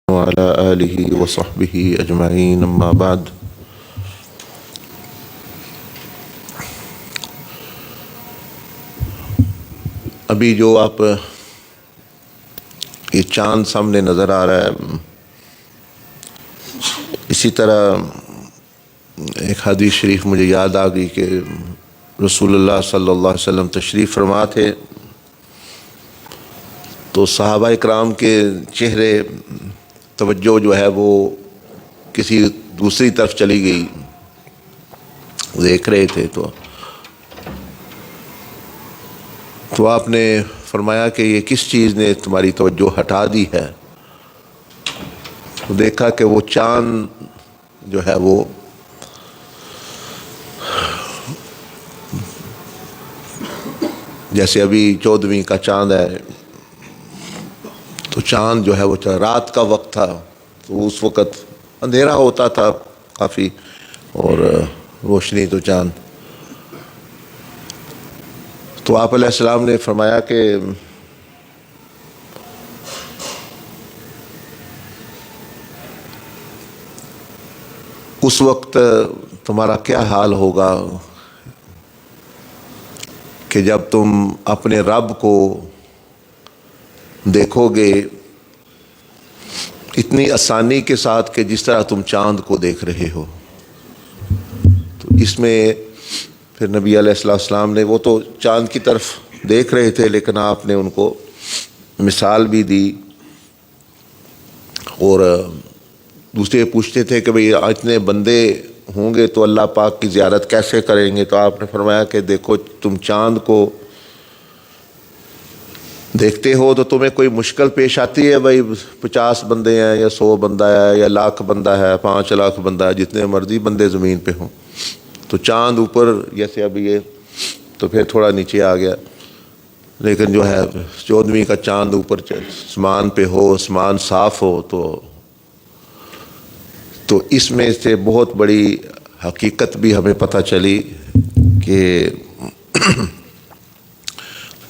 وعلى آلہ وصحبہ اجمعین اما بعد۔ ابھی جو آپ یہ چاند سامنے نظر آ رہا ہے، اسی طرح ایک حدیث شریف مجھے یاد آ گئی کہ رسول اللہ صلی اللہ علیہ وسلم تشریف فرما تھے تو صحابہ اکرام کے چہرے توجہ جو ہے وہ کسی دوسری طرف چلی گئی، دیکھ رہے تھے تو آپ نے فرمایا کہ یہ کس چیز نے تمہاری توجہ ہٹا دی ہے؟ تو دیکھا کہ وہ چاند جو ہے وہ جیسے ابھی 14ویں کا چاند ہے تو چاند جو ہے وہ رات کا وقت تھا، تو اس وقت اندھیرا ہوتا تھا کافی اور روشنی تو چاند۔ تو آپ علیہ السلام نے فرمایا کہ اس وقت تمہارا کیا حال ہوگا کہ جب تم اپنے رب کو دیکھو گے اتنی آسانی کے ساتھ کہ جس طرح تم چاند کو دیکھ رہے ہو۔ تو اس میں پھر نبی علیہ السلام نے، وہ تو چاند کی طرف دیکھ رہے تھے لیکن آپ نے ان کو مثال بھی دی، اور دوسرے پوچھتے تھے کہ بھئی اتنے بندے ہوں گے تو اللہ پاک کی زیارت کیسے کریں گے؟ تو آپ نے فرمایا کہ دیکھو تم چاند کو دیکھتے ہو تو تمہیں کوئی مشکل پیش آتی ہے، بھائی 50 بندے ہیں یا 100 بندہ ہے یا 1,00,000 بندہ ہے، 5 لاکھ بندہ ہے، جتنے مرضی بندے زمین پہ ہوں، تو چاند اوپر جیسے ابھی یہ تو پھر تھوڑا نیچے آ گیا، لیکن جو ہے 14ویں کا چاند اوپر آسمان پہ ہو، آسمان صاف ہو، تو اس میں سے بہت بڑی حقیقت بھی ہمیں پتہ چلی کہ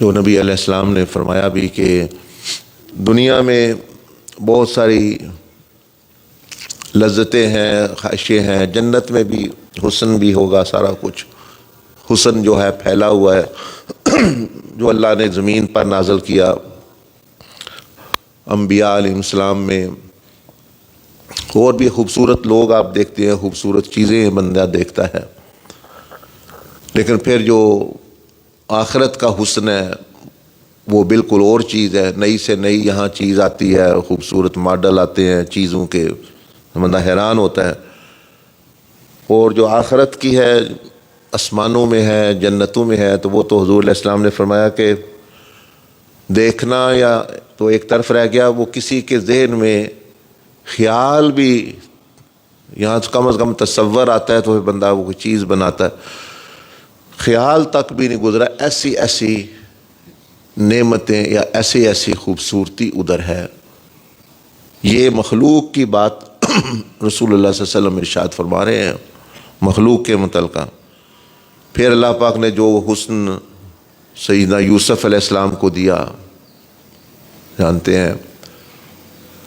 جو نبی علیہ السلام نے فرمایا بھی کہ دنیا میں بہت ساری لذتیں ہیں، خواہشیں ہیں، جنت میں بھی حسن بھی ہوگا، سارا کچھ حسن جو ہے پھیلا ہوا ہے جو اللہ نے زمین پر نازل کیا انبیاء علیہ السلام میں، اور بھی خوبصورت لوگ آپ دیکھتے ہیں، خوبصورت چیزیں بندہ دیکھتا ہے، لیکن پھر جو آخرت کا حسن ہے وہ بالکل اور چیز ہے، نئی سے نئی یہاں چیز آتی ہے، خوبصورت ماڈل آتے ہیں چیزوں کے، بندہ حیران ہوتا ہے۔ اور جو آخرت کی ہے آسمانوں میں ہے، جنتوں میں ہے، تو وہ تو حضور علیہ السلام نے فرمایا کہ دیکھنا یا تو ایک طرف رہ گیا، وہ کسی کے ذہن میں خیال بھی، یہاں کم از کم تصور آتا ہے تو بندہ وہ کوئی چیز بناتا ہے، خیال تک بھی نہیں گزرا، ایسی ایسی نعمتیں یا ایسی ایسی خوبصورتی ادھر ہے۔ یہ مخلوق کی بات رسول اللہ صلی اللہ علیہ وسلم ارشاد فرما رہے ہیں مخلوق کے متعلقہ۔ پھر اللہ پاک نے جو حسن سیدنا یوسف علیہ السلام کو دیا، جانتے ہیں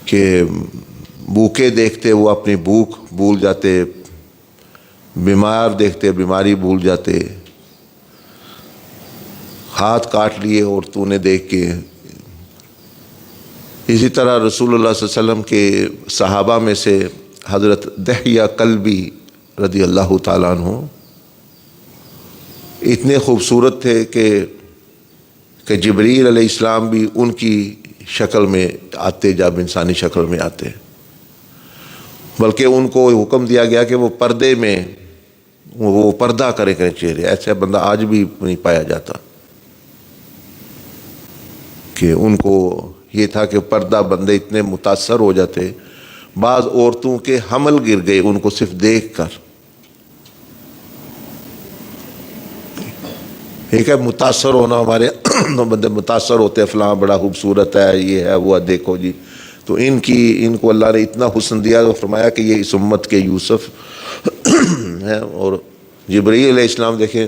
کہ بھوکے دیکھتے وہ اپنی بھوک بھول جاتے، بیمار دیکھتے بیماری بھول جاتے، ہاتھ کاٹ لیے اور تو نے دیکھ کے۔ اسی طرح رسول اللہ صلی اللہ علیہ وسلم کے صحابہ میں سے حضرت دحیہ کلبی رضی اللہ تعالیٰ عنہ اتنے خوبصورت تھے کہ جبریل علیہ السلام بھی ان کی شکل میں آتے جب انسانی شکل میں آتے، بلکہ ان کو حکم دیا گیا کہ وہ پردے میں وہ پردہ کرے چہرے، ایسا بندہ آج بھی نہیں پایا جاتا، کہ ان کو یہ تھا کہ پردہ بندے اتنے متاثر ہو جاتے، بعض عورتوں کے حمل گر گئے ان کو صرف دیکھ کر۔ ایک ہے متاثر ہونا، ہمارے بندے متاثر ہوتے ہیں، فلاں بڑا خوبصورت ہے، یہ ہے وہ، دیکھو جی، تو ان کو اللہ نے اتنا حسن دیا تو فرمایا کہ یہ اس امت کے یوسف ہیں۔ اور جبرائیل علیہ السلام دیکھیں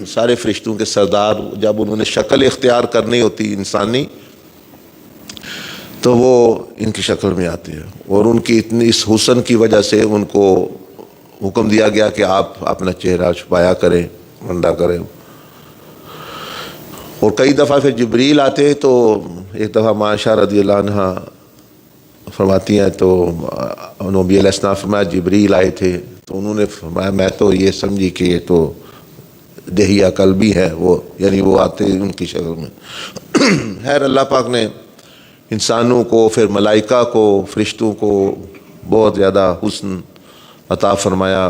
سارے فرشتوں کے سردار، جب انہوں نے شکل اختیار کرنی ہوتی انسانی تو وہ ان کی شکل میں آتے ہیں، اور ان کی اتنی اس حسن کی وجہ سے ان کو حکم دیا گیا کہ آپ اپنا چہرہ چھپایا کریں، بندہ کریں۔ اور کئی دفعہ پھر جبریل آتے تو ایک دفعہ عائشہ رضی اللہ عنہ فرماتی ہیں تو نبی علیہ السلام فرمایا جبریل آئے تھے تو انہوں نے فرمایا میں تو یہ سمجھی کہ یہ تو دہیا قلبی ہے، وہ یعنی وہ آتے ان کی شکل میں۔ خیر اللہ پاک نے انسانوں کو، پھر ملائکہ کو، فرشتوں کو بہت زیادہ حسن عطا فرمایا۔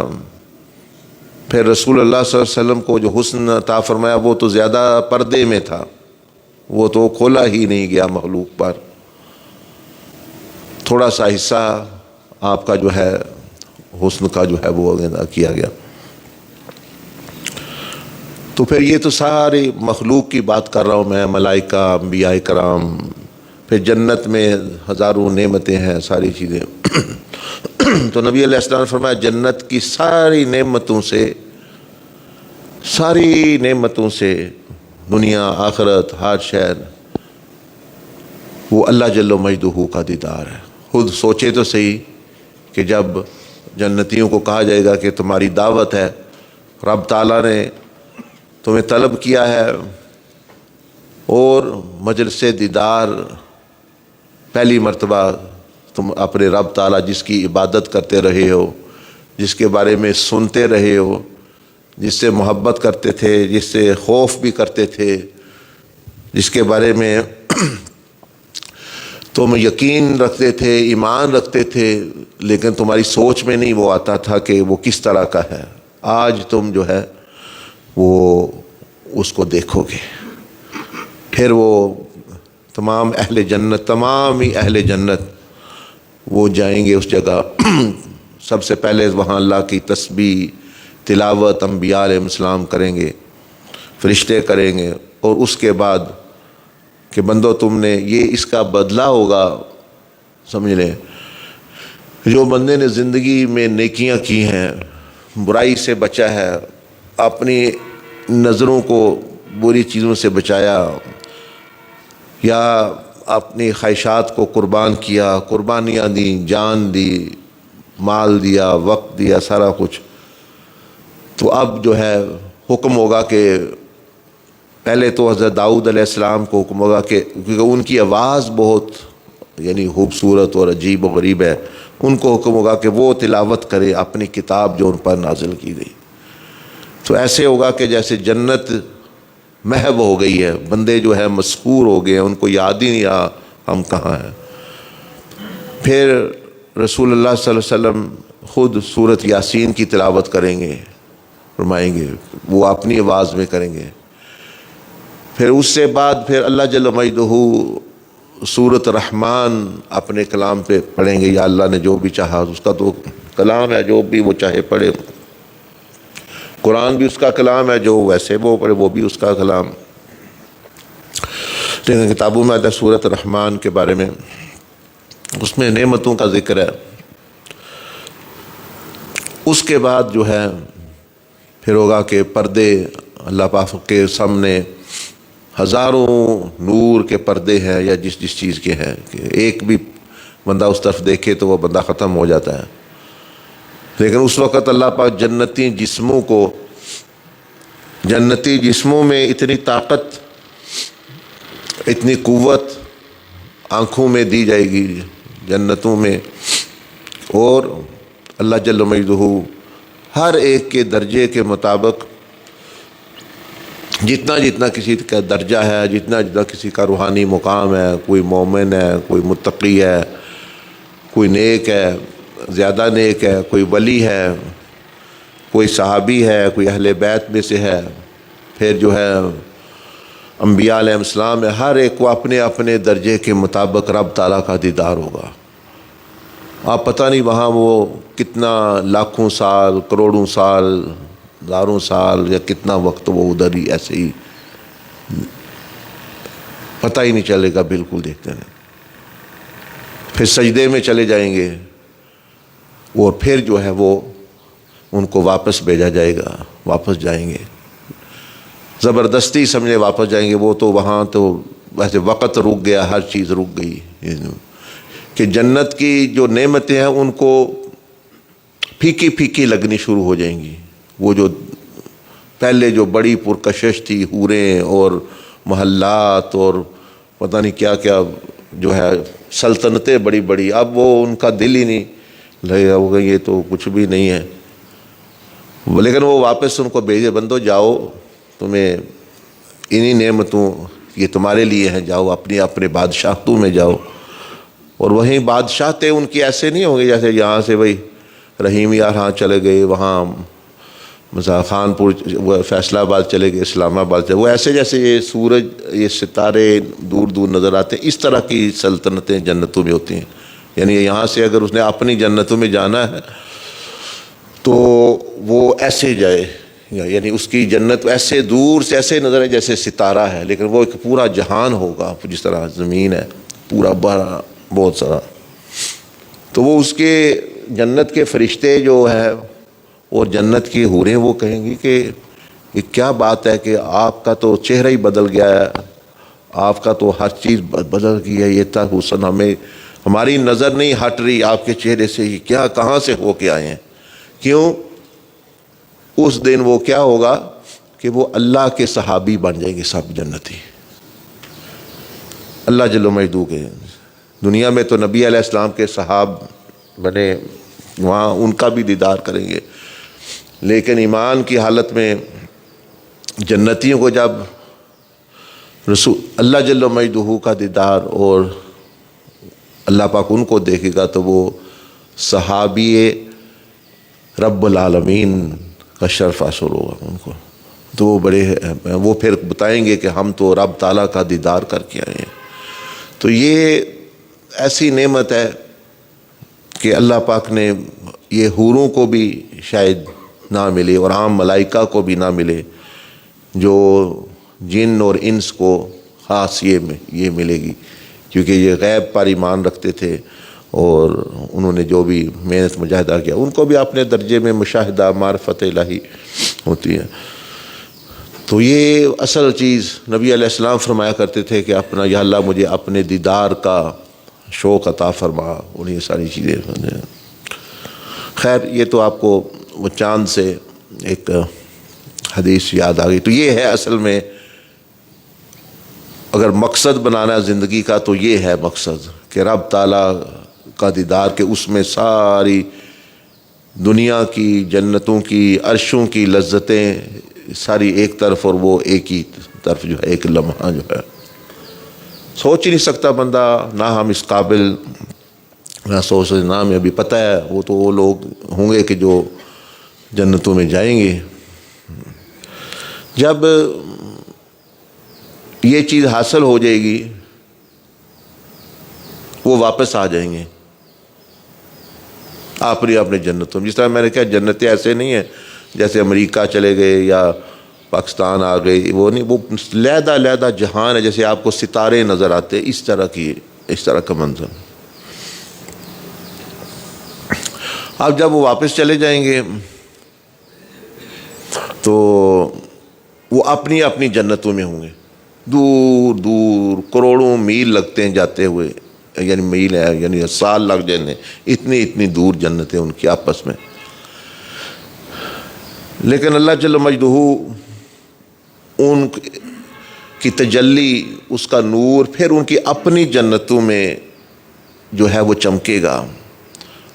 پھر رسول اللہ صلی اللہ علیہ وسلم کو جو حسن عطا فرمایا وہ تو زیادہ پردے میں تھا، وہ تو کھولا ہی نہیں گیا مخلوق پر، تھوڑا سا حصہ آپ کا جو ہے حسن کا جو ہے وہ ادا کیا گیا۔ تو پھر یہ تو ساری مخلوق کی بات کر رہا ہوں میں، ملائکہ، انبیاء کرام، پھر جنت میں ہزاروں نعمتیں ہیں، ساری چیزیں۔ تو نبی علیہ السلام نے فرمایا جنت کی ساری نعمتوں سے دنیا آخرت ہر شہر وہ اللہ جل مجدہ کا دیدار ہے۔ خود سوچے تو صحیح کہ جب جنتیوں کو کہا جائے گا کہ تمہاری دعوت ہے، رب تعالیٰ نے تمہیں طلب کیا ہے، اور مجلس دیدار پہلی مرتبہ تم اپنے رب تعالیٰ جس کی عبادت کرتے رہے ہو، جس کے بارے میں سنتے رہے ہو، جس سے محبت کرتے تھے، جس سے خوف بھی کرتے تھے، جس کے بارے میں تم یقین رکھتے تھے، ایمان رکھتے تھے، لیکن تمہاری سوچ میں نہیں وہ آتا تھا کہ وہ کس طرح کا ہے، آج تم جو ہے وہ اس کو دیکھو گے۔ پھر وہ تمام ہی اہل جنت وہ جائیں گے اس جگہ۔ سب سے پہلے وہاں اللہ کی تسبیح تلاوت انبیاء علیہ السلام کریں گے، فرشتے کریں گے، اور اس کے بعد کہ بندو تم نے یہ اس کا بدلہ ہوگا، سمجھ لیں جو بندے نے زندگی میں نیکیاں کی ہیں، برائی سے بچا ہے، اپنی نظروں کو بری چیزوں سے بچایا، یا اپنی خواہشات کو قربان کیا، قربانیاں دیں، جان دی، مال دیا، وقت دیا، سارا کچھ، تو اب جو ہے حکم ہوگا کہ پہلے تو حضرت داؤد علیہ السلام کو حکم ہوگا کہ کیونکہ ان کی آواز بہت یعنی خوبصورت اور عجیب و غریب ہے، ان کو حکم ہوگا کہ وہ تلاوت کرے اپنی کتاب جو ان پر نازل کی گئی۔ تو ایسے ہوگا کہ جیسے جنت محو ہو گئی ہے، بندے جو ہے مسحور ہو گئے ہیں، ان کو یاد ہی نہیں آ ہم کہاں ہیں۔ پھر رسول اللہ صلی اللہ علیہ وسلم خود سورۃ یاسین کی تلاوت کریں گے، فرمائیں گے، وہ اپنی آواز میں کریں گے۔ پھر اس سے بعد پھر اللہ جل مجدہ سورۃ رحمان اپنے کلام پہ پڑھیں گے، یا اللہ نے جو بھی چاہا، اس کا تو کلام ہے، جو بھی وہ چاہے پڑھے، قرآن بھی اس کا کلام ہے، جو ویسے وہ پڑھے وہ بھی اس کا کلام۔ لیکن کتابوں میں آتا ہے سورۃ رحمان کے بارے میں، اس میں نعمتوں کا ذکر ہے۔ اس کے بعد جو ہے پھر ہوگا کہ پردے اللہ پاک کے سامنے ہزاروں نور کے پردے ہیں، یا جس چیز کے ہیں کہ ایک بھی بندہ اس طرف دیکھے تو وہ بندہ ختم ہو جاتا ہے۔ لیکن اس وقت اللہ پاک جنتی جسموں میں اتنی طاقت، اتنی قوت آنکھوں میں دی جائے گی جنتوں میں، اور اللہ جل مجدہ ہر ایک کے درجے کے مطابق جتنا کسی کا درجہ ہے، جتنا کسی کا روحانی مقام ہے، کوئی مومن ہے، کوئی متقی ہے، کوئی نیک ہے، زیادہ نیک ہے، کوئی ولی ہے، کوئی صحابی ہے، کوئی اہل بیت میں سے ہے، پھر جو ہے انبیاء علیہ السلام ہے، ہر ایک کو اپنے اپنے درجے کے مطابق رب تعالیٰ کا دیدار ہوگا۔ آپ پتہ نہیں وہاں وہ کتنا لاکھوں سال، کروڑوں سال، ہزاروں سال، یا کتنا وقت وہ ادھر ہی ایسے ہی پتہ ہی نہیں چلے گا، بالکل دیکھتے ہیں۔ پھر سجدے میں چلے جائیں گے، اور پھر جو ہے وہ ان کو واپس بھیجا جائے گا، واپس جائیں گے، زبردستی سمجھے واپس جائیں گے۔ وہ تو وہاں تو ویسے وقت رک گیا، ہر چیز رک گئی، کہ جنت کی جو نعمتیں ہیں ان کو پھیکی پھیکی لگنی شروع ہو جائیں گی. وہ جو پہلے جو بڑی پرکشش تھی، حوریں اور محلات اور پتہ نہیں کیا کیا جو ہے سلطنتیں بڑی بڑی، اب وہ ان کا دل ہی نہیں لگے ہوگا، یہ تو کچھ بھی نہیں ہے. لیکن وہ واپس ان کو بھیجے، بندو جاؤ، تمہیں انہی نعمتوں یہ تمہارے لیے ہیں، جاؤ اپنی اپنے بادشاہتوں میں جاؤ. اور وہیں بادشاہتیں ان کی ایسے نہیں ہوں گے جیسے یہاں سے بھائی رحیم یار ہاں چلے گئے، وہاں مثلا خانپور، فیصلہ آباد چلے گئے، اسلام آباد چلے، وہ ایسے جیسے یہ سورج یہ ستارے دور دور نظر آتے ہیں، اس طرح کی سلطنتیں جنتوں میں ہوتی ہیں. یعنی یہاں سے اگر اس نے اپنی جنتوں میں جانا ہے تو وہ ایسے جائے، یعنی اس کی جنت ایسے دور سے ایسے نظر ہے جیسے ستارہ ہے، لیکن وہ ایک پورا جہان ہوگا جس طرح زمین ہے پورا بڑا بہت سارا. تو وہ اس کے جنت کے فرشتے جو ہے اور جنت کی حوریں وہ کہیں گی کہ یہ کیا بات ہے کہ آپ کا تو چہرہ ہی بدل گیا ہے، آپ کا تو ہر چیز بدل گئی ہے، یہ تھا حسن ہماری نظر نہیں ہٹ رہی آپ کے چہرے سے، یہ کیا کہاں سے ہو کے آئے ہیں. کیوں؟ اس دن وہ کیا ہوگا کہ وہ اللہ کے صحابی بن جائیں گے سب جنتی، اللہ جل مجدو کے. دنیا میں تو نبی علیہ السلام کے صحاب بنے، وہاں ان کا بھی دیدار کریں گے، لیکن ایمان کی حالت میں جنتیوں کو جب رسول اللہ جل مجدہ کا دیدار اور اللہ پاک ان کو دیکھے گا تو وہ صحابی رب العالمین کا شرف حاصل ہوگا ان کو. تو وہ بڑے وہ پھر بتائیں گے کہ ہم تو رب تعالیٰ کا دیدار کر کے آئے ہیں. تو یہ ایسی نعمت ہے کہ اللہ پاک نے یہ حوروں کو بھی شاید نہ ملے اور عام ملائکہ کو بھی نہ ملے، جو جن اور انس کو خاص یہ ملے گی، کیونکہ یہ غیب پر ایمان رکھتے تھے اور انہوں نے جو بھی محنت مجاہدہ کیا ان کو بھی اپنے درجے میں مشاہدہ معرفت الہی ہوتی ہے. تو یہ اصل چیز نبی علیہ السلام فرمایا کرتے تھے کہ اپنا یا اللہ مجھے اپنے دیدار کا شوق عطا فرما، اور یہ ساری چیزیں. خیر یہ تو آپ کو وہ چاند سے ایک حدیث یاد آ گئی. تو یہ ہے اصل میں اگر مقصد بنانا زندگی کا تو یہ ہے مقصد کہ رب تعالیٰ کا دیدار، کہ اس میں ساری دنیا کی جنتوں کی عرشوں کی لذتیں ساری ایک طرف اور وہ ایک ہی طرف جو ہے ایک لمحہ جو ہے سوچ ہی نہیں سکتا بندہ، نہ ہم اس قابل نہ سوچ، نہ ہمیں ابھی پتہ ہے. وہ تو وہ لوگ ہوں گے کہ جو جنتوں میں جائیں گے. جب یہ چیز حاصل ہو جائے گی وہ واپس آ جائیں گے اپنے جنتوں میں. جس طرح میں نے کہا جنتیں ایسے نہیں ہیں جیسے امریکہ چلے گئے یا پاکستان آ گئے، وہ نہیں، وہ علیحدہ جہان ہے، جیسے آپ کو ستارے نظر آتے اس طرح کا منظر. اب جب وہ واپس چلے جائیں گے تو وہ اپنی اپنی جنتوں میں ہوں گے. دور دور کروڑوں میل لگتے ہیں جاتے ہوئے، یعنی میل ہے یعنی سال لگ جانے، اتنی دور جنتیں ان کی آپس میں. لیکن اللہ جل مجدہ ان کی تجلی، اس کا نور پھر ان کی اپنی جنتوں میں جو ہے وہ چمکے گا،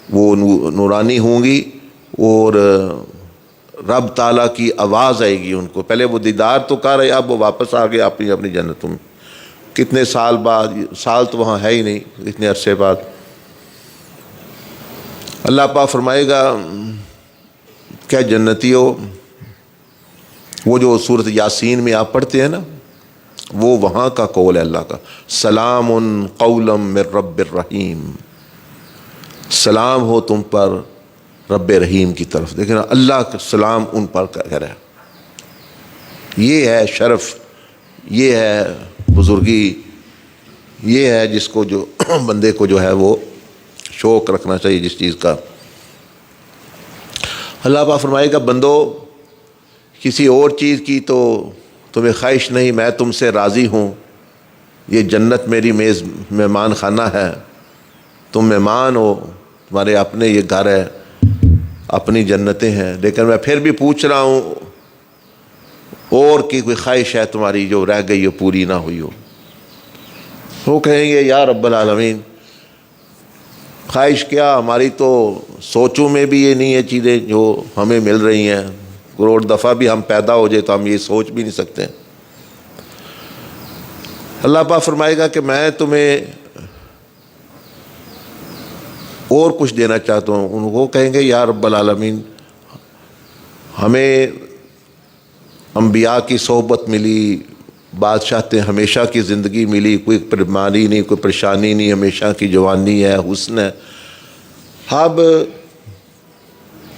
وہ نورانی ہوں گی اور رب تعالیٰ کی آواز آئے گی ان کو. پہلے وہ دیدار تو کر رہے، اب وہ واپس آ گئے اپنی جنتوں میں. کتنے سال بعد، سال تو وہاں ہے ہی نہیں، اتنے عرصے بعد اللہ پاک فرمائے گا کیا جنتیوں، وہ جو سورۃ یاسین میں آپ پڑھتے ہیں نا، وہ وہاں کا قول ہے اللہ کا، سلام قولا من رب الرحیم، سلام ہو تم پر رب رحیم کی طرف. دیکھیں نا اللہ کا سلام ان پر کہہ رہا ہے. یہ ہے شرف، یہ ہے بزرگی، یہ ہے جس کو جو بندے کو جو ہے وہ شوق رکھنا چاہیے جس چیز کا. اللہ پاک فرمائے گا بندو کسی اور چیز کی تو تمہیں خواہش نہیں، میں تم سے راضی ہوں، یہ جنت میری مہمان خانہ ہے، تم مہمان ہو، تمہارے اپنے یہ گھر ہے، اپنی جنتیں ہیں، لیکن میں پھر بھی پوچھ رہا ہوں اور کی کوئی خواہش ہے تمہاری جو رہ گئی ہو، پوری نہ ہوئی ہو؟ وہ کہیں گے یا رب العالمین خواہش کیا، ہماری تو سوچوں میں بھی یہ نہیں ہے چیزیں جو ہمیں مل رہی ہیں، کروڑ دفعہ بھی ہم پیدا ہو جائے تو ہم یہ سوچ بھی نہیں سکتے۔ اللہ پاک فرمائے گا کہ میں تمہیں اور کچھ دینا چاہتا ہوں۔ ان کو کہیں گے یا رب العالمین ہمیں انبیاء کی صحبت ملی، بادشاہتیں ہمیشہ کی زندگی ملی، کوئی بیماری نہیں، کوئی پریشانی نہیں، ہمیشہ کی جوانی ہے، حسن ہے، اب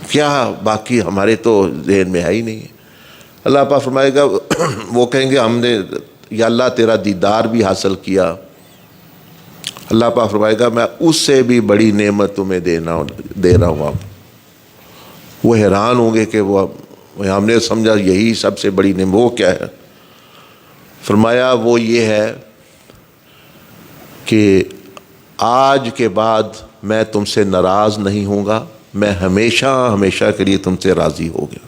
کیا باقی ہمارے تو ذہن میں ہے ہی نہیں ہے۔ اللہ پاک فرمائے گا وہ کہیں گے ہم نے یا اللہ تیرا دیدار بھی حاصل کیا۔ اللہ پاک فرمائے گا میں اس سے بھی بڑی نعمت تمہیں دے رہا ہوں۔ اب وہ حیران ہوں گے کہ وہ ہم نے سمجھا یہی سب سے بڑی نعمت، وہ کیا ہے؟ فرمایا وہ یہ ہے کہ آج کے بعد میں تم سے ناراض نہیں ہوں گا، میں ہمیشہ ہمیشہ کے لیے تم سے راضی ہو گیا۔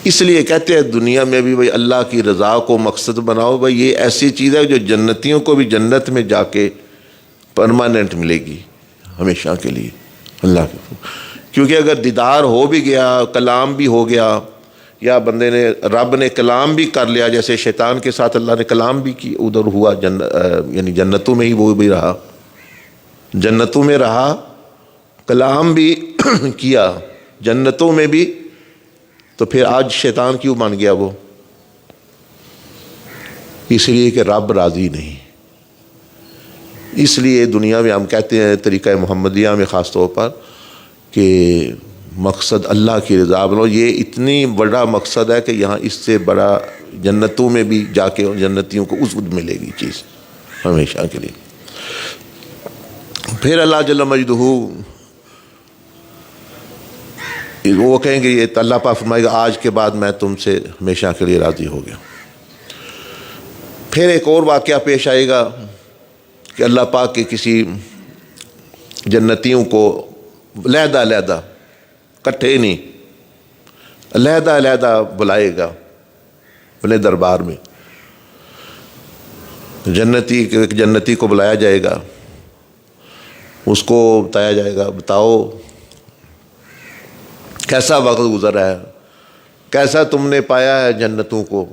اس لیے کہتے ہیں دنیا میں بھی بھائی اللہ کی رضا کو مقصد بناؤ، بھائی یہ ایسی چیز ہے جو جنتیوں کو بھی جنت میں جا کے پرماننٹ ملے گی، ہمیشہ کے لیے اللہ کے۔ کیونکہ اگر دیدار ہو بھی گیا، کلام بھی ہو گیا، یا بندے نے رب نے کلام بھی کر لیا، جیسے شیطان کے ساتھ اللہ نے کلام بھی کی، ادھر ہوا یعنی جنتوں میں ہی وہ بھی رہا، جنتوں میں رہا، کلام بھی کیا جنتوں میں بھی، تو پھر آج شیطان کیوں مان گیا وہ؟ اس لیے کہ رب راضی نہیں۔ اس لیے دنیا میں ہم کہتے ہیں طریقہ محمدیہ میں خاص طور پر کہ مقصد اللہ کی رضا بنو، یہ اتنی بڑا مقصد ہے کہ یہاں اس سے بڑا جنتوں میں بھی جا کے جنتیوں کو اس وقت ملے گی چیز ہمیشہ کے لیے۔ پھر اللہ جل مجدہ وہ کہیں گے یہ اللہ پاک فرمائے گا آج کے بعد میں تم سے ہمیشہ کے لیے راضی ہو گیا۔ پھر ایک اور واقعہ پیش آئے گا کہ اللہ پاک کے کسی جنتیوں کو علیحدہ علیحدہ، کٹھے نہیں، علیحدہ علیحدہ بلائے گا اپنے دربار میں۔ جنتی کو بلایا جائے گا، اس کو بتایا جائے گا بتاؤ کیسا وقت گزرا ہے، کیسا تم نے پایا ہے جنتوں کو؟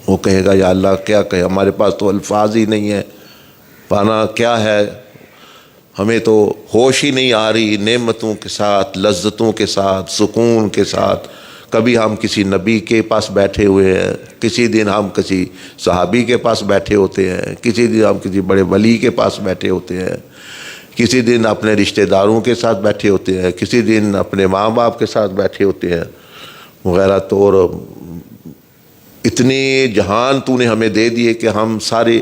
وہ کہے گا یا اللہ کیا کہے، ہمارے پاس تو الفاظ ہی نہیں ہے، پانا کیا ہے، ہمیں تو ہوش ہی نہیں آ رہی، نعمتوں کے ساتھ، لذتوں کے ساتھ، سکون کے ساتھ۔ کبھی ہم کسی نبی کے پاس بیٹھے ہوئے ہیں، کسی دن ہم کسی صحابی کے پاس بیٹھے ہوتے ہیں، کسی دن ہم کسی بڑے ولی کے پاس بیٹھے ہوتے ہیں، کسی دن اپنے رشتہ داروں کے ساتھ بیٹھے ہوتے ہیں، کسی دن اپنے ماں باپ کے ساتھ بیٹھے ہوتے ہیں وغیرہ۔ تو اور اتنے جہان تو نے ہمیں دے دیے کہ ہم سارے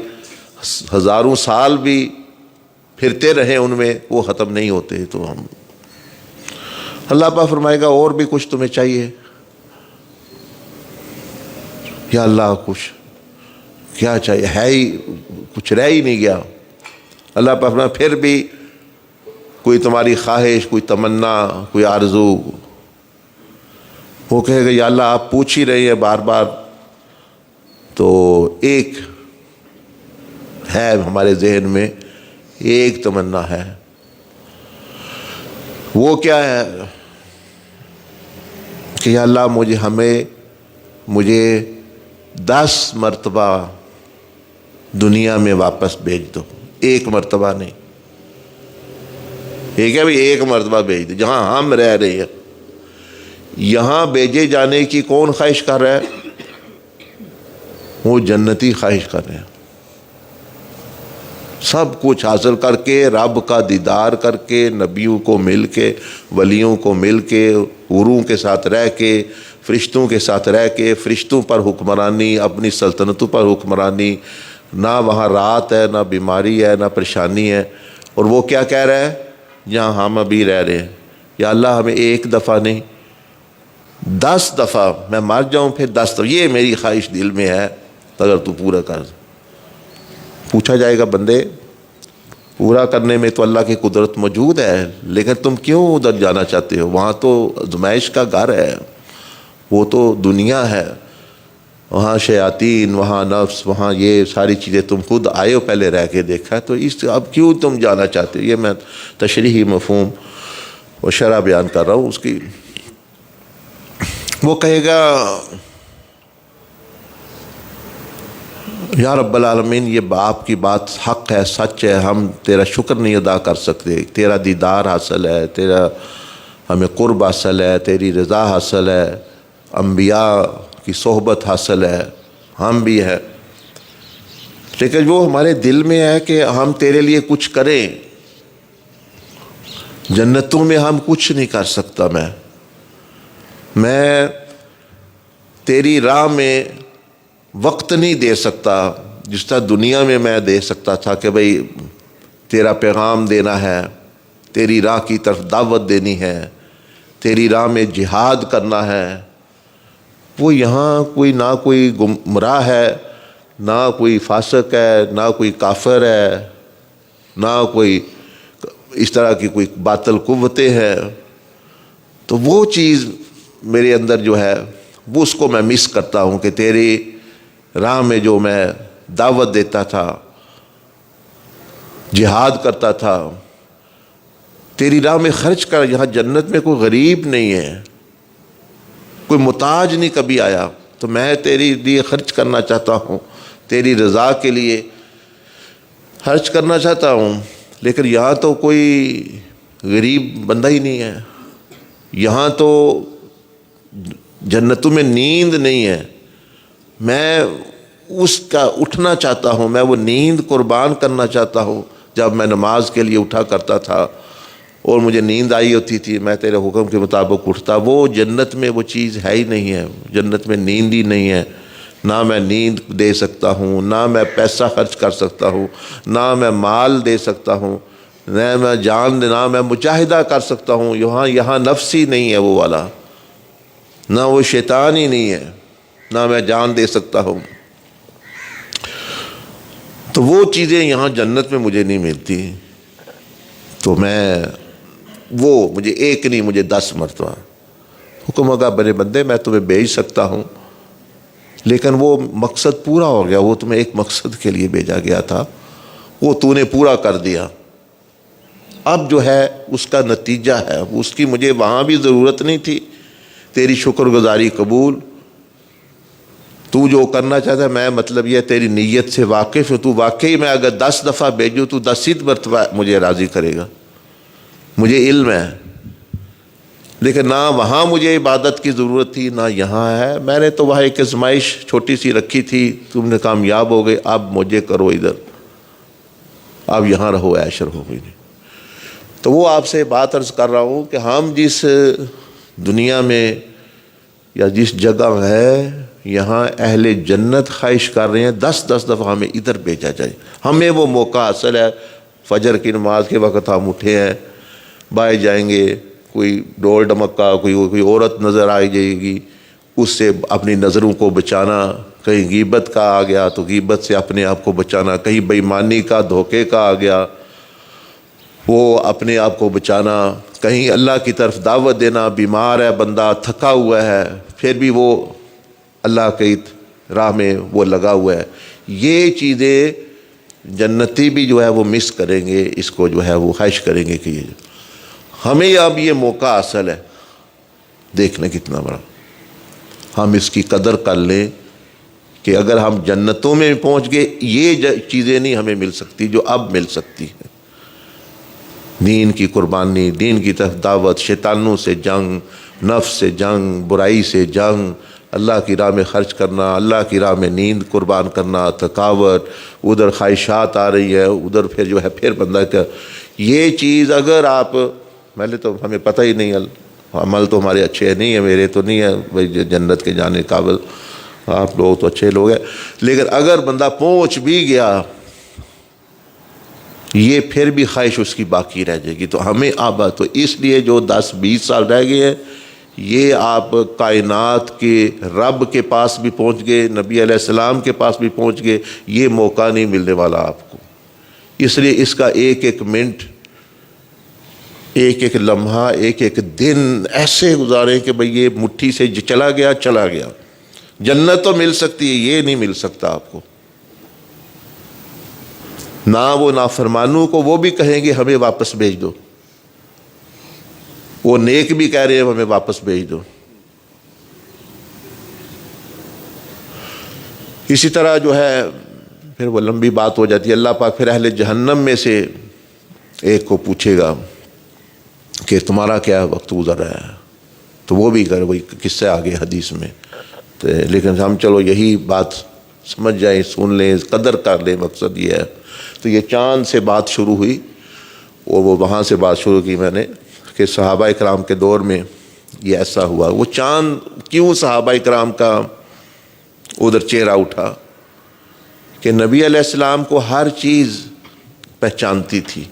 ہزاروں سال بھی پھرتے رہیں ان میں، وہ ختم نہیں ہوتے۔ تو ہم اللہ پاک فرمائے گا اور بھی کچھ تمہیں چاہیے؟ یا اللہ کچھ کیا چاہیے، ہے ہی کچھ رہ ہی نہیں گیا۔ اللہ پاک فرمائے پھر بھی کوئی تمہاری خواہش، کوئی تمنا، کوئی آرزو؟ وہ کہے گا یا اللہ آپ پوچھ ہی رہے ہیں بار بار، تو ایک ہے ہمارے ذہن میں، ایک تمنا ہے۔ وہ کیا ہے کہ یا اللہ مجھے 10 مرتبہ دنیا میں واپس بھیج دو، ایک مرتبہ نہیں، ایک ہے بھائی ایک مرتبہ بھیج دو جہاں ہم رہ رہے ہیں۔ یہاں بھیجے جانے کی کون خواہش کر رہا ہے؟ وہ جنتی خواہش کر رہے ہیں، سب کچھ حاصل کر کے، رب کا دیدار کر کے، نبیوں کو مل کے، ولیوں کو مل کے، حوروں کے ساتھ رہ کے، فرشتوں کے ساتھ رہ کے، فرشتوں پر حکمرانی، اپنی سلطنتوں پر حکمرانی، نہ وہاں رات ہے، نہ بیماری ہے، نہ پریشانی ہے۔ اور وہ کیا کہہ رہا ہے جہاں ہم ابھی رہ رہے ہیں، یا اللہ ہمیں ایک دفعہ نہیں 10 دفعہ، میں مر جاؤں پھر 10 دفعہ، یہ میری خواہش دل میں ہے، اگر تو پورا کر۔ پوچھا جائے گا بندے پورا کرنے میں تو اللہ کی قدرت موجود ہے، لیکن تم کیوں ادھر جانا چاہتے ہو؟ وہاں تو آزمائش کا گھر ہے، وہ تو دنیا ہے، وہاں شیاطین، وہاں نفس، وہاں یہ ساری چیزیں تم خود آئے ہو، پہلے رہ کے دیکھا ہے، تو اب کیوں تم جانا چاہتے ہو؟ یہ میں تشریحی مفہوم و شرح بیان کر رہا ہوں اس کی۔ وہ کہے گا یا رب العالمین، یہ باپ کی بات حق ہے، سچ ہے، ہم تیرا شکر نہیں ادا کر سکتے، تیرا دیدار حاصل ہے، تیرا ہمیں قرب حاصل ہے، تیری رضا حاصل ہے، انبیاء کی صحبت حاصل ہے، ہم بھی ہیں، لیکن وہ ہمارے دل میں ہے کہ ہم تیرے لیے کچھ کریں۔ جنتوں میں ہم کچھ نہیں کر سکتا، میں تیری راہ میں وقت نہیں دے سکتا جس طرح دنیا میں میں دے سکتا تھا کہ بھئی تیرا پیغام دینا ہے، تیری راہ کی طرف دعوت دینی ہے، تیری راہ میں جہاد کرنا ہے۔ وہ یہاں نہ کوئی گمراہ ہے، نہ کوئی فاسق ہے، نہ کوئی کافر ہے، نہ کوئی اس طرح کی کوئی باطل قوتیں ہیں، تو وہ چیز میرے اندر جو ہے وہ اس کو میں مس کرتا ہوں کہ تیری راہ میں جو میں دعوت دیتا تھا، جہاد کرتا تھا، تیری راہ میں خرچ کر۔ یہاں جنت میں کوئی غریب نہیں ہے، کوئی محتاج نہیں کبھی آیا، تو میں تیری لیے خرچ کرنا چاہتا ہوں، تیری رضا کے لیے خرچ کرنا چاہتا ہوں، لیکن یہاں تو کوئی غریب بندہ ہی نہیں ہے، یہاں تو جنتوں میں نیند نہیں ہے۔ میں اس کا اٹھنا چاہتا ہوں، میں وہ نیند قربان کرنا چاہتا ہوں۔ جب میں نماز کے لیے اٹھا کرتا تھا اور مجھے نیند آئی ہوتی تھی، میں تیرے حکم کے مطابق اٹھتا، وہ جنت میں وہ چیز ہے ہی نہیں ہے، جنت میں نیند ہی نہیں ہے۔ نہ میں نیند دے سکتا ہوں، نہ میں پیسہ خرچ کر سکتا ہوں، نہ میں مال دے سکتا ہوں، نہ میں جان، نہ میں مجاہدہ کر سکتا ہوں۔ یہاں نفس ہی نہیں ہے وہ والا، نہ وہ شیطان ہی نہیں ہے، نہ میں جان دے سکتا ہوں۔ تو وہ چیزیں یہاں جنت میں مجھے نہیں ملتی، تو مجھے ایک نہیں، مجھے 10 مرتبہ حکم ہوگا بڑے بندے میں تمہیں بھیج سکتا ہوں، لیکن وہ مقصد پورا ہو گیا، وہ تمہیں ایک مقصد کے لیے بھیجا گیا تھا، وہ تو نے پورا کر دیا۔ اب جو ہے اس کا نتیجہ ہے، اس کی مجھے وہاں بھی ضرورت نہیں تھی۔ تیری شکر گزاری قبول، تو جو کرنا چاہتا ہے، میں مطلب یہ تیری نیت سے واقف ہوں، تو واقعی میں اگر 10 دفعہ بھیجوں تو 10 مرتبہ مجھے راضی کرے گا، مجھے علم ہے، لیکن نہ وہاں مجھے عبادت کی ضرورت تھی نہ یہاں ہے۔ میں نے تو وہاں ایک آزمائش چھوٹی سی رکھی تھی، تم نے کامیاب ہو گئے، اب مجھے کرو ادھر، اب یہاں رہو، عیش رہو۔ تو وہ آپ سے بات عرض کر رہا ہوں کہ ہم جس دنیا میں یا جس جگہ ہے، یہاں اہل جنت خواہش کر رہے ہیں 10 دفعہ ہمیں ادھر بھیجا جائے۔ ہمیں وہ موقع حاصل ہے، فجر کی نماز کے وقت ہم اٹھے ہیں، بائیں جائیں گے، کوئی ڈول ڈمکا، کوئی عورت نظر آ جائے گی، اس سے اپنی نظروں کو بچانا، کہیں غیبت کا آ گیا تو غیبت سے اپنے آپ کو بچانا، کہیں بے ایمانی کا، دھوکے کا آ گیا، وہ اپنے آپ کو بچانا، کہیں اللہ کی طرف دعوت دینا، بیمار ہے بندہ، تھکا ہوا ہے، پھر بھی وہ اللہ کی راہ میں وہ لگا ہوا ہے۔ یہ چیزیں جنتی بھی جو ہے وہ مس کریں گے، اس کو جو ہے وہ خواہش کریں گے کہ ہمیں اب یہ موقع حاصل ہے، دیکھنے کتنا بڑا، ہم اس کی قدر کر لیں کہ اگر ہم جنتوں میں پہنچ گئے، یہ چیزیں نہیں ہمیں مل سکتی جو اب مل سکتی ہیں۔ دین کی قربانی، دین کی طرف دعوت، شیطانوں سے جنگ، نفس سے جنگ، برائی سے جنگ، اللہ کی راہ میں خرچ کرنا، اللہ کی راہ میں نیند قربان کرنا، تھکاوٹ، ادھر خواہشات آ رہی ہے، ادھر پھر جو ہے پھر بندہ کا یہ چیز اگر آپ، پہلے تو ہمیں پتہ ہی نہیں، عمل تو ہمارے اچھے نہیں ہیں، میرے تو نہیں ہے بھائی جنت کے جانے قابل، آپ لوگ تو اچھے لوگ ہیں، لیکن اگر بندہ پہنچ بھی گیا یہ پھر بھی خواہش اس کی باقی رہ جائے گی۔ تو ہمیں اب تو اس لیے جو 10-20 سال رہ گئے ہیں، یہ آپ کائنات کے رب کے پاس بھی پہنچ گئے، نبی علیہ السلام کے پاس بھی پہنچ گئے، یہ موقع نہیں ملنے والا آپ کو، اس لیے اس کا ایک ایک منٹ، ایک ایک لمحہ، ایک ایک دن ایسے گزاریں کہ بھئی یہ مٹھی سے چلا گیا چلا گیا۔ جنت تو مل سکتی ہے، یہ نہیں مل سکتا آپ کو۔ نہ وہ نافرمانوں کو وہ بھی کہیں گے ہمیں واپس بھیج دو، وہ نیک بھی کہہ رہے ہیں ہمیں واپس بھیج دو۔ اسی طرح جو ہے پھر وہ لمبی بات ہو جاتی ہے۔ اللہ پاک پھر اہل جہنم میں سے ایک کو پوچھے گا کہ تمہارا کیا وقت گزر رہا ہے، تو وہ بھی کرے، وہی قصے آگے حدیث میں۔ لیکن ہم چلو یہی بات سمجھ جائیں، سن لیں، قدر کر لیں، مقصد یہ ہے۔ تو یہ چاند سے بات شروع ہوئی، اور وہ وہاں سے بات شروع کی میں نے کہ صحابہ اکرام کے دور میں یہ ایسا ہوا۔ وہ چاند کیوں صحابہ اکرام کا ادھر چہرہ اٹھا کہ نبی علیہ السلام کو ہر چیز پہچانتی تھی،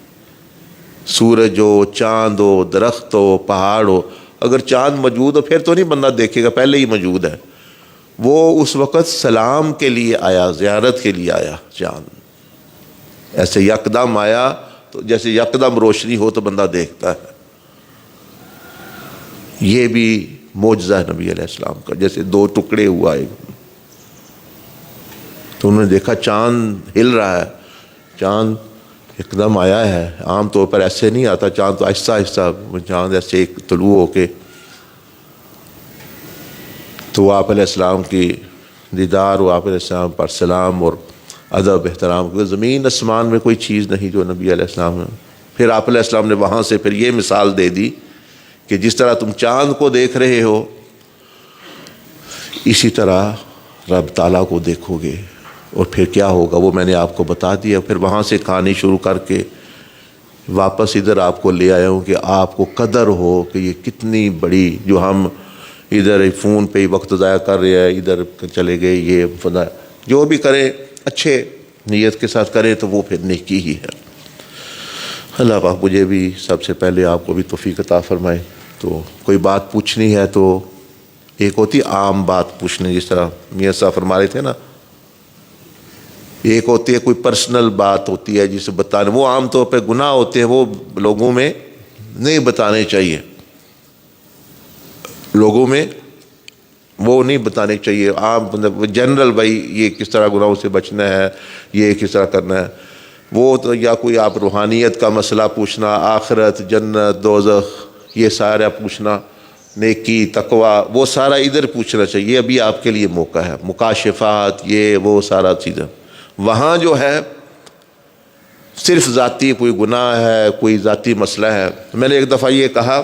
سورج ہو، چاند ہو، درخت ہو، پہاڑ ہو۔ اگر چاند موجود ہو پھر تو نہیں بندہ دیکھے گا، پہلے ہی موجود ہے۔ وہ اس وقت سلام کے لیے آیا، زیارت کے لیے آیا چاند، ایسے یکدم آیا تو جیسے یکدم روشنی ہو تو بندہ دیکھتا ہے۔ یہ بھی معجزہ ہے نبی علیہ السلام کا، جیسے دو ٹکڑے ہوا ایک، تو انہوں نے دیکھا چاند ہل رہا ہے، چاند ایک دم آیا ہے۔ عام طور پر ایسے نہیں آتا چاند، تو آہستہ آہستہ چاند ایسے ایک طلوع ہو کے، تو آپ علیہ السلام کی دیدار و آپ علیہ السلام پر سلام اور ادب احترام، کیونکہ زمین آسمان میں کوئی چیز نہیں جو نبی علیہ السلام نے۔ پھر آپ علیہ السلام نے وہاں سے پھر یہ مثال دے دی کہ جس طرح تم چاند کو دیکھ رہے ہو اسی طرح رب تعالیٰ کو دیکھو گے، اور پھر کیا ہوگا وہ میں نے آپ کو بتا دیا۔ پھر وہاں سے کہانی شروع کر کے واپس ادھر آپ کو لے آیا ہوں کہ آپ کو قدر ہو کہ یہ کتنی بڑی، جو ہم ادھر فون پہ ہی وقت ضائع کر رہے ہیں، ادھر چلے گئے، یہ فضا، جو بھی کریں اچھے نیت کے ساتھ کریں تو وہ پھر نیکی ہی ہے۔ اللہ پاک مجھے بھی سب سے پہلے آپ کو بھی توفیق عطا فرمائے۔ تو کوئی بات پوچھنی ہے تو ایک ہوتی عام بات پوچھنے، جس طرح میاں صاحب فرما رہے تھے نا، ایک ہوتی ہے کوئی پرسنل بات ہوتی ہے جسے بتانے، وہ عام طور پہ گناہ ہوتے ہیں، وہ لوگوں میں نہیں بتانے چاہیے، لوگوں میں وہ نہیں بتانے چاہیے۔ عام جنرل بھائی یہ کس طرح گناہوں سے بچنا ہے، یہ کس طرح کرنا ہے، وہ تو یا کوئی آپ روحانیت کا مسئلہ پوچھنا، آخرت، جنت، دوزخ، یہ سارا پوچھنا، نیکی، تقوی، وہ سارا ادھر پوچھنا چاہیے۔ ابھی آپ کے لیے موقع ہے، مکاشفات، یہ وہ سارا چیزیں۔ وہاں جو ہے صرف ذاتی کوئی گناہ ہے، کوئی ذاتی مسئلہ ہے۔ میں نے ایک دفعہ یہ کہا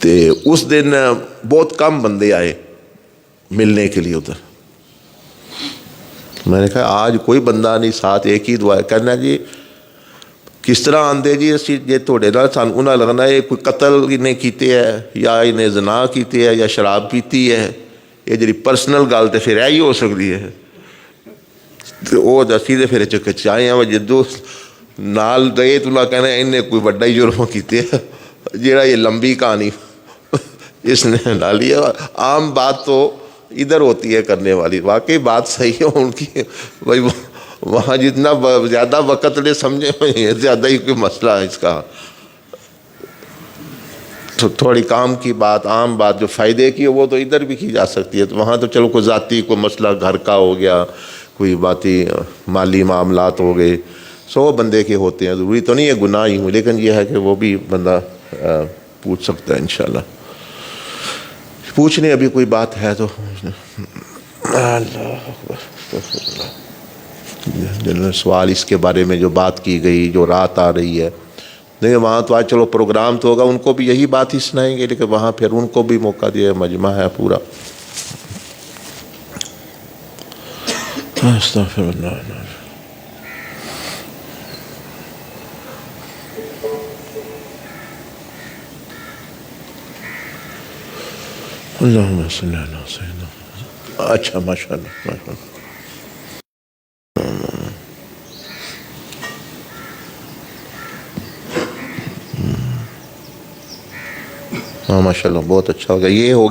کہ اس دن بہت کم بندے آئے ملنے کے لیے ادھر، میں نے کہا آج کوئی بندہ نہیں، ساتھ ایک ہی دعا ہے۔ کہنا جی کس طرح آندے جی اسی یہ تھوڑے نال سان انہاں لگنا ہے کوئی قتل انہیں کیتے ہے یا انہیں زنا کیتے ہے یا شراب پیتی ہے، یہ جی پرسنل گل تو پھر یہی ہو سکتی ہے۔ تو وہ دسی دے پھر چکچائے ہیں جدو نال گئے تو انہاں کہنا انہیں کوئی بڑا ہی جرم کیتے ہے، جیڑا یہ لمبی کہانی اس نے ڈالی ہے۔ عام بات تو ادھر ہوتی ہے کرنے والی، واقعی بات صحیح ہے ان کی، بھائی وہاں جتنا زیادہ وقت لے سمجھے زیادہ ہی کوئی مسئلہ ہے اس کا۔ تو تھوڑی کام کی بات، عام بات جو فائدے کی ہے وہ تو ادھر بھی کی جا سکتی ہے۔ تو وہاں تو چلو کوئی ذاتی کوئی مسئلہ گھر کا ہو گیا، کوئی باتی مالی معاملات ہو گئے، 100 بندے کے ہوتے ہیں، ضروری تو نہیں ہے گناہ ہی ہوں، لیکن یہ ہے کہ وہ بھی بندہ پوچھ سکتا ہے انشاءاللہ۔ پوچھنے ابھی کوئی بات ہے تو اللہ جنرل سوال اس کے بارے میں جو بات کی گئی، جو رات آ رہی ہے، نہیں وہاں تو آج چلو پروگرام تو ہوگا، ان کو بھی یہی بات ہی سنائیں گے، لیکن وہاں پھر ان کو بھی موقع دیا، مجمع ہے پورا۔ استغفر اللہ۔ اللہم صلی اللہ علیہ وسلم۔ اچھا ماشاءاللہ ماشاءاللہ، ہاں ماشاءاللہ بہت اچھا ہو گیا، یہ ہو گیا۔